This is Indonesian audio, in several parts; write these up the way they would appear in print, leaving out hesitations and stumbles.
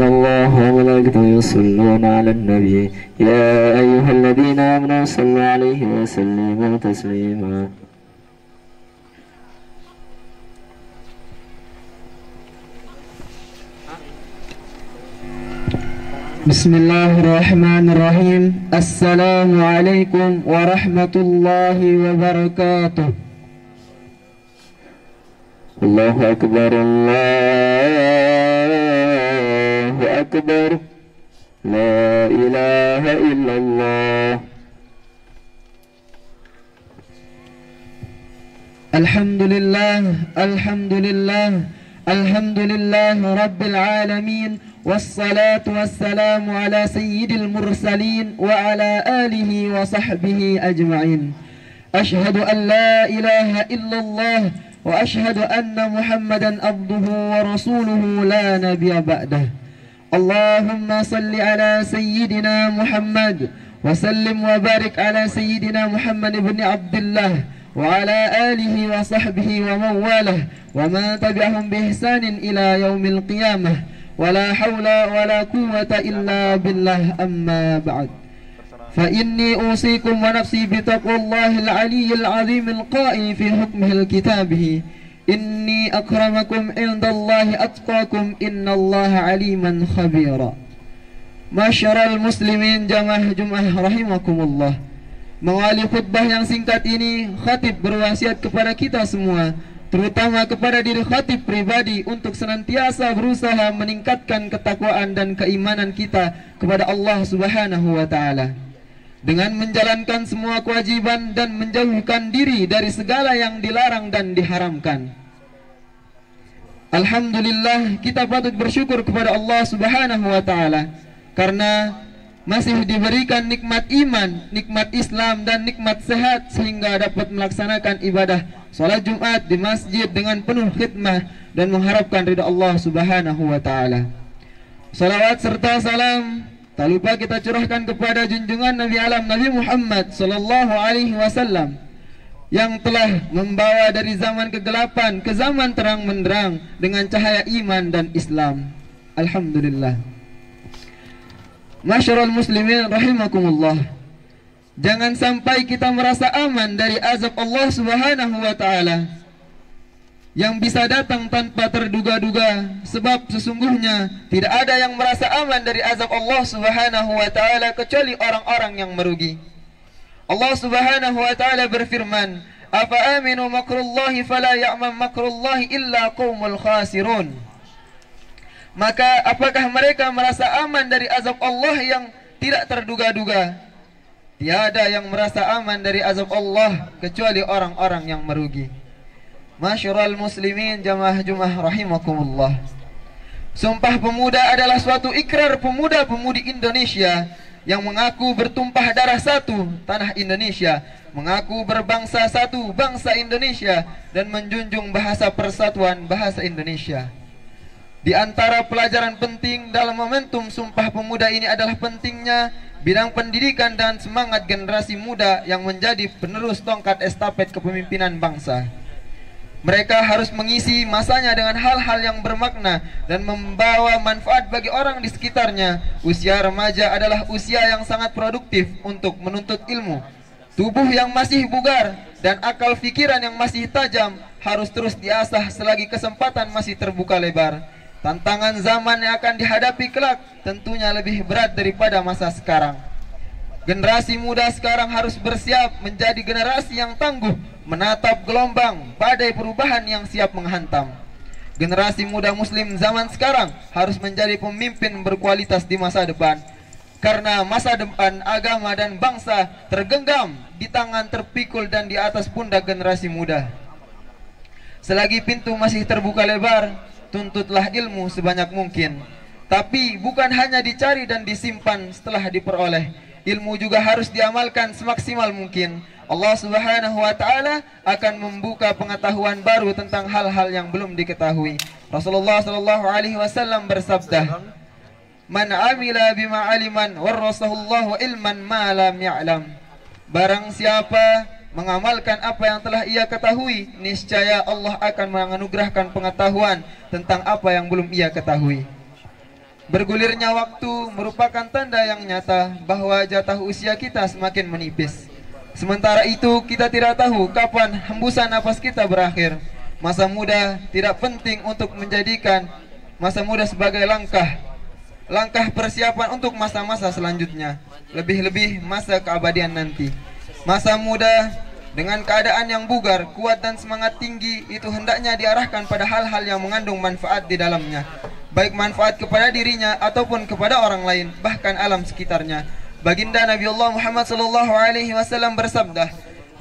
الله وملائكته يصلون على النبي يا أيها الذين آمنوا صلوا عليه وسلموا تسليما. بسم الله الرحمن الرحيم. السلام عليكم ورحمة الله وبركاته. الله أكبر الله أكبر لا إله إلا الله. الحمد لله الحمد لله الحمد لله رب العالمين، والصلاة والسلام على سيد المرسلين وعلى آله وصحبه أجمعين. أشهد أن لا إله إلا الله وأشهد أن محمدا عبده ورسوله لا نبي بعده. اللهم صل على سيدنا محمد وسلم وبارك على سيدنا محمد بن عبد الله وعلى آله وصحبه ومن والاه وما تبعهم بإحسان إلى يوم القيامة. ولا حول ولا قوة إلا بالله. أما بعد، فإني أوصيكم ونفسي بتقوى الله العلي العظيم القائل في حكمه الكتابه: إني أكرمكم عند الله أتقاكم إن الله عليما خبيرا. Masyarul muslimin jamaah Jumat rahimakumullah. Mengawali khutbah yang singkat ini, khatib berwasiat kepada kita semua, terutama kepada diri khatib pribadi, untuk senantiasa berusaha meningkatkan ketakwaan dan keimanan kita kepada Allah Subhanahu wa Ta'ala, dengan menjalankan semua kewajiban dan menjauhkan diri dari segala yang dilarang dan diharamkan. Alhamdulillah, kita patut bersyukur kepada Allah Subhanahu wa Ta'ala karena masih diberikan nikmat iman, nikmat Islam dan nikmat sehat, sehingga dapat melaksanakan ibadah salat Jumat di masjid dengan penuh khidmah dan mengharapkan ridha Allah Subhanahu wa Ta'ala. Salawat serta salam tak lupa kita curahkan kepada junjungan Nabi alam Nabi Muhammad sallallahu alaihi wasallam, yang telah membawa dari zaman kegelapan ke zaman terang menderang dengan cahaya iman dan Islam. Alhamdulillah. Masyarul muslimin rahimakumullah. Jangan sampai kita merasa aman dari azab Allah Subhanahu wa Ta'ala yang bisa datang tanpa terduga-duga, sebab sesungguhnya tidak ada yang merasa aman dari azab Allah Subhanahu wa Ta'ala kecuali orang-orang yang merugi. Allah Subhanahu wa Ta'ala berfirman: "Afa aminu makrullahi fala ya'man makrullahi illa qaumul khasirun." Maka apakah mereka merasa aman dari azab Allah yang tidak terduga-duga? Tiada yang merasa aman dari azab Allah kecuali orang-orang yang merugi. Masyarul muslimin jamaah Jumat rahimakumullah. Sumpah Pemuda adalah suatu ikrar pemuda-pemudi Indonesia yang mengaku bertumpah darah satu tanah Indonesia, mengaku berbangsa satu bangsa Indonesia, dan menjunjung bahasa persatuan bahasa Indonesia. Di antara pelajaran penting dalam momentum Sumpah Pemuda ini adalah pentingnya bidang pendidikan dan semangat generasi muda yang menjadi penerus tongkat estafet kepemimpinan bangsa. Mereka harus mengisi masanya dengan hal-hal yang bermakna dan membawa manfaat bagi orang di sekitarnya. Usia remaja adalah usia yang sangat produktif untuk menuntut ilmu. Tubuh yang masih bugar dan akal pikiran yang masih tajam harus terus diasah selagi kesempatan masih terbuka lebar. Tantangan zaman yang akan dihadapi kelak tentunya lebih berat daripada masa sekarang. Generasi muda sekarang harus bersiap menjadi generasi yang tangguh menatap gelombang badai perubahan yang siap menghantam. Generasi muda muslim zaman sekarang harus menjadi pemimpin berkualitas di masa depan, karena masa depan agama dan bangsa tergenggam di tangan terpikul dan di atas pundak generasi muda. Selagi pintu masih terbuka lebar, tuntutlah ilmu sebanyak mungkin. Tapi bukan hanya dicari dan disimpan setelah diperoleh, ilmu juga harus diamalkan semaksimal mungkin. Allah Subhanahu wa Ta'ala akan membuka pengetahuan baru tentang hal-hal yang belum diketahui. Rasulullah sallallahu alaihi wasallam bersabda: "Man amila bima aliman warasahullahu ilman ma lam ya'lam." Barang siapa mengamalkan apa yang telah ia ketahui, niscaya Allah akan menganugerahkan pengetahuan tentang apa yang belum ia ketahui. Bergulirnya waktu merupakan tanda yang nyata bahwa jatah usia kita semakin menipis. Sementara itu kita tidak tahu kapan hembusan napas kita berakhir. Masa muda tidak penting untuk menjadikan masa muda sebagai langkah persiapan untuk masa-masa selanjutnya, lebih-lebih masa keabadian nanti. Masa muda dengan keadaan yang bugar, kuat dan semangat tinggi itu hendaknya diarahkan pada hal-hal yang mengandung manfaat di dalamnya, baik manfaat kepada dirinya ataupun kepada orang lain, bahkan alam sekitarnya. Baginda Nabi Allah Muhammad sallallahu alaihi wasallam bersabda,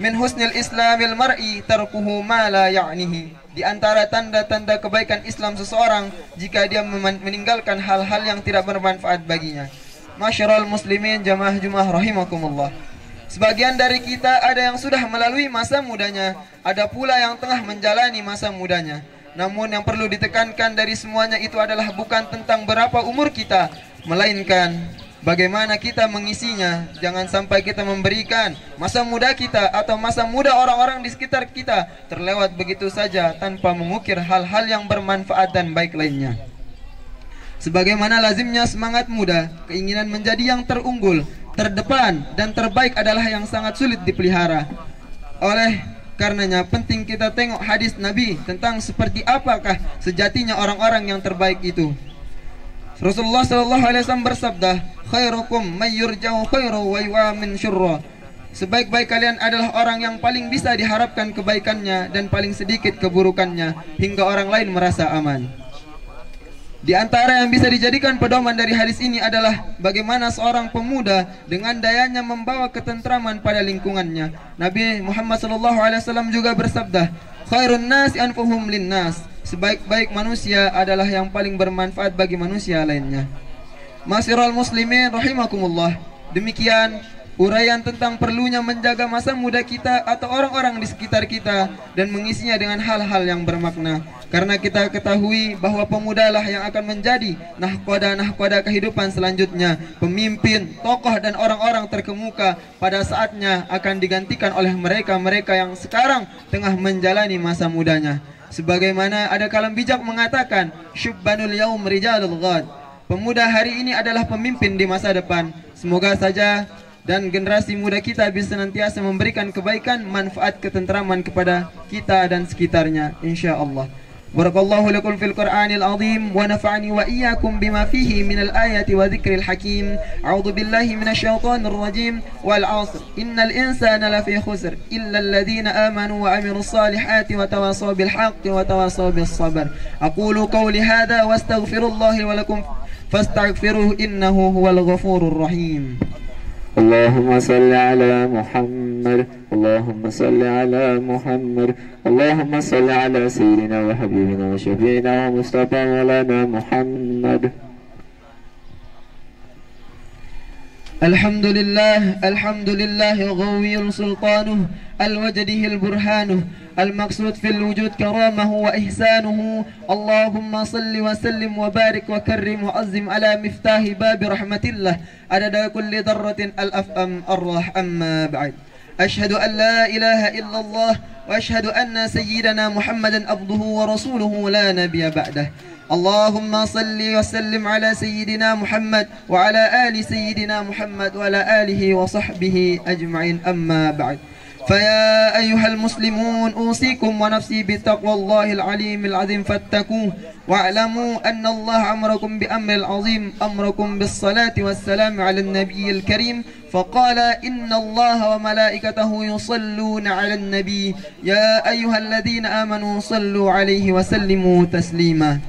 "Min husnil islamil mar'i tarkuhu ma la ya'nihi." Di antara tanda-tanda kebaikan Islam seseorang jika dia meninggalkan hal-hal yang tidak bermanfaat baginya. Masyiral muslimin jamaah Jumat rahimakumullah. Sebagian dari kita ada yang sudah melalui masa mudanya, ada pula yang tengah menjalani masa mudanya. Namun yang perlu ditekankan dari semuanya itu adalah bukan tentang berapa umur kita, melainkan bagaimana kita mengisinya. Jangan sampai kita memberikan masa muda kita atau masa muda orang-orang di sekitar kita terlewat begitu saja tanpa mengukir hal-hal yang bermanfaat dan baik lainnya. Sebagaimana lazimnya semangat muda, keinginan menjadi yang terunggul, terdepan dan terbaik adalah yang sangat sulit dipelihara. Oleh karenanya penting kita tengok hadis Nabi tentang seperti apakah sejatinya orang-orang yang terbaik itu. Rasulullah sallallahu alaihi wasallam bersabda, "Khairukum may yurja'u khairu wa yu'amin syurra." Sebaik-baik kalian adalah orang yang paling bisa diharapkan kebaikannya dan paling sedikit keburukannya hingga orang lain merasa aman. Di antara yang bisa dijadikan pedoman dari hadis ini adalah bagaimana seorang pemuda dengan dayanya membawa ketentraman pada lingkungannya. Nabi Muhammad SAW juga bersabda, "Khairun nasi anfuhum linnas." Sebaik-baik manusia adalah yang paling bermanfaat bagi manusia lainnya. Masyiral muslimin rahimakumullah. Demikian uraian tentang perlunya menjaga masa muda kita atau orang-orang di sekitar kita dan mengisinya dengan hal-hal yang bermakna. Karena kita ketahui bahwa pemudalah yang akan menjadi nahkoda kehidupan selanjutnya. Pemimpin, tokoh dan orang-orang terkemuka pada saatnya akan digantikan oleh mereka-mereka yang sekarang tengah menjalani masa mudanya. Sebagaimana ada kalam bijak mengatakan, "Syubbanul yaum rijalul ghad." Pemuda hari ini adalah pemimpin di masa depan. Semoga saja dan generasi muda kita bisa senantiasa memberikan kebaikan, manfaat, ketentraman kepada kita dan sekitarnya, insyaallah. Barakallahu lakum fil Qur'anil azim wa nafa'ani wa iyyakum bima fihi minal ayati wa dzikril hakim. A'udzu billahi minasyaitonir rajim. Wal 'ashr innal insana lafi khusr illa alladhina amanu wa 'amilus salihati wa tawasaw bil haqqi wa tawasaw bis sabr. Aqulu qawli hadha wa astaghfirullaha wa lakum fastaghfiruhu innahu huwal ghafurur rahim. اللهم صل على محمد اللهم صل على محمد اللهم صل على سيدنا وحبيبنا وشفيعنا ومصطفى مولانا محمد. الحمد لله غوي سلطانه الوجده البرهانه المقصود في الوجود كرامه وإحسانه. اللهم صل وسلم وبارك وكرم وعظم على مفتاح باب رحمة الله عدد كل ذرة الأفأم الراح. أما بعد، أشهد أن لا إله إلا الله وأشهد أن سيدنا محمدا عبده ورسوله لا نبي بعده. اللهم صل وسلم على سيدنا محمد وعلى آل سيدنا محمد وعلى آله وصحبه أجمعين. أما بعد، فيا أيها المسلمون أوصيكم ونفسي بتقوى الله العليم العظيم فاتقوه واعلموا أن الله أمركم بأمر العظيم، أمركم بالصلاة والسلام على النبي الكريم، فقال إن الله وملائكته يصلون على النبي يا أيها الذين آمنوا صلوا عليه وسلموا تسليما.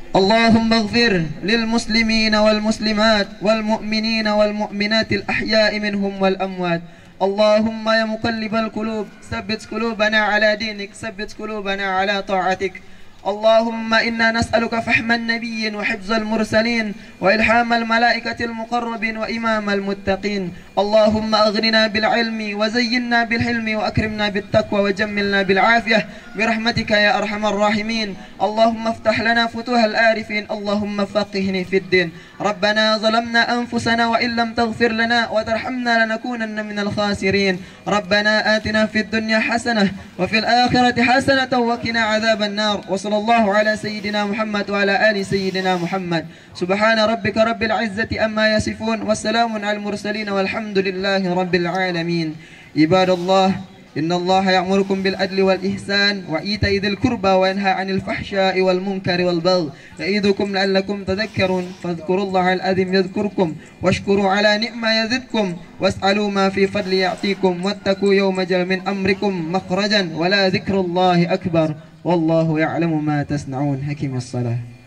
اللهم اغفر للمسلمين والمسلمات والمؤمنين والمؤمنات الأحياء منهم والأموات. اللهم يا مقلب القلوب ثبت قلوبنا على دينك، ثبت قلوبنا على طاعتك. اللهم إنا نسألك فهم النبيين وحفظ المرسلين وإلحام الملائكة المقربين وإمام المتقين. اللهم أغننا بالعلم وزينا بالحلم وأكرمنا بالتقوى وجملنا بالعافية برحمتك يا أرحم الراحمين. اللهم افتح لنا فتوح العارفين، اللهم فقهنا في الدين. ربنا ظلمنا أنفسنا وإن لم تغفر لنا وترحمنا لنكونن من الخاسرين. ربنا آتنا في الدنيا حسنة وفي الآخرة حسنة وقنا عذاب النار. وصلى وصلى الله على سيدنا محمد وعلى آل سيدنا محمد. سبحان ربك رب العزة أما يصفون والسلام على المرسلين والحمد لله رب العالمين. عباد الله، إن الله يأمركم بالعدل والإحسان وإيتاء ذي القربى وينهى عن الفحشاء والمنكر والبغي يعظكم لعلكم تذكرون. فاذكروا الله العظيم يذكركم واشكروا على نعمة يزدكم واسألوا ما في فضل يعطيكم واتقوا يوم جل من أمركم مخرجا ولا ذكر الله أكبر والله يعلم ما تصنعون. حكيم الصلاة.